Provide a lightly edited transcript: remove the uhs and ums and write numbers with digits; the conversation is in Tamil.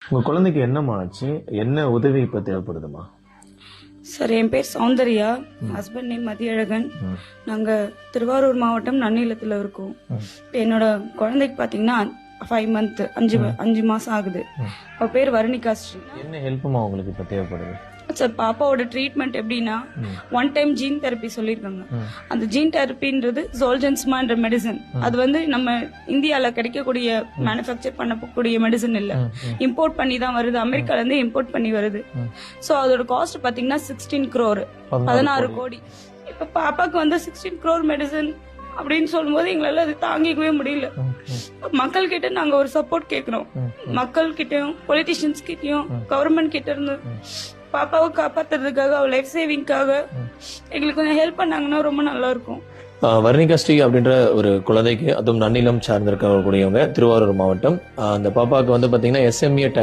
உங்க குழந்தைக்கு என்னம்மா ஆச்சு? என்ன உதவி இப்ப தேவைப்படுதுமா? சார், என் பேர் சௌந்தர்யா, ஹஸ்பண்ட் நேம் மதியழகன். நாங்க திருவாரூர் மாவட்டம் நன்னிலத்துல இருக்கோம். இப்ப என்னோட குழந்தைக்கு பாத்தீங்கன்னா 5 மந்த், 5 மாசம் ஆகுது. அவ பேர் வர்ணிகா ஸ்ரீ. என்ன ஹெல்ப்மா உங்களுக்கு இப்ப தேவைப்படுது? சார், பாப்பாவோட ட்ரீட்மெண்ட் எப்படின்னா, 1 டைம் ஜீன் தெரப்பி சொல்லியிருக்காங்க. அந்த ஜீன் தெரப்பின்றது ஜோல்ஜன்ஸ்மான்ற மெடிசன். அது வந்து நம்ம இந்தியால கிடைக்கக்கூடிய மேனுஃபேக்சர் பண்ணக்கூடிய மெடிசன் இல்ல, இம்போர்ட் பண்ணி தான் வருது. அமெரிக்கால இருந்து இம்போர்ட் பண்ணி வருது. சோ அதோட காஸ்ட் பாத்தீங்கன்னா 16 crore, 16 கோடி. இப்ப பாப்பாக்கு வந்து 16 crore மெடிசன் அப்படின்னு சொல்லும்போது எங்களால அது தாங்கிக்கவே முடியல. மக்கள் கிட்ட நாங்க ஒரு சப்போர்ட் கேக்குறோம். மக்கள் கிட்டயும், பொலிட்டிஷியன்ஸ் கிட்டயும், கவர்மெண்ட் கிட்ட இருந்து பாப்பாவை காப்பாத்துறதுக்காக, அவ லைஃப் சேவிங்காக எங்களுக்கு கொஞ்சம் ஹெல்ப் பண்ணாங்கன்னா ரொம்ப நல்லா இருக்கும். வர்ணிகா ஸ்ரீ அப்படின்ற ஒரு குழந்தைக்கு, அதுவும் நன்னிலம் சார்ந்திருக்கக்கூடியவங்க, திருவாரூர் மாவட்டம். அந்த பாப்பாவுக்கு வந்து பாத்தீங்கன்னா SMA டைப்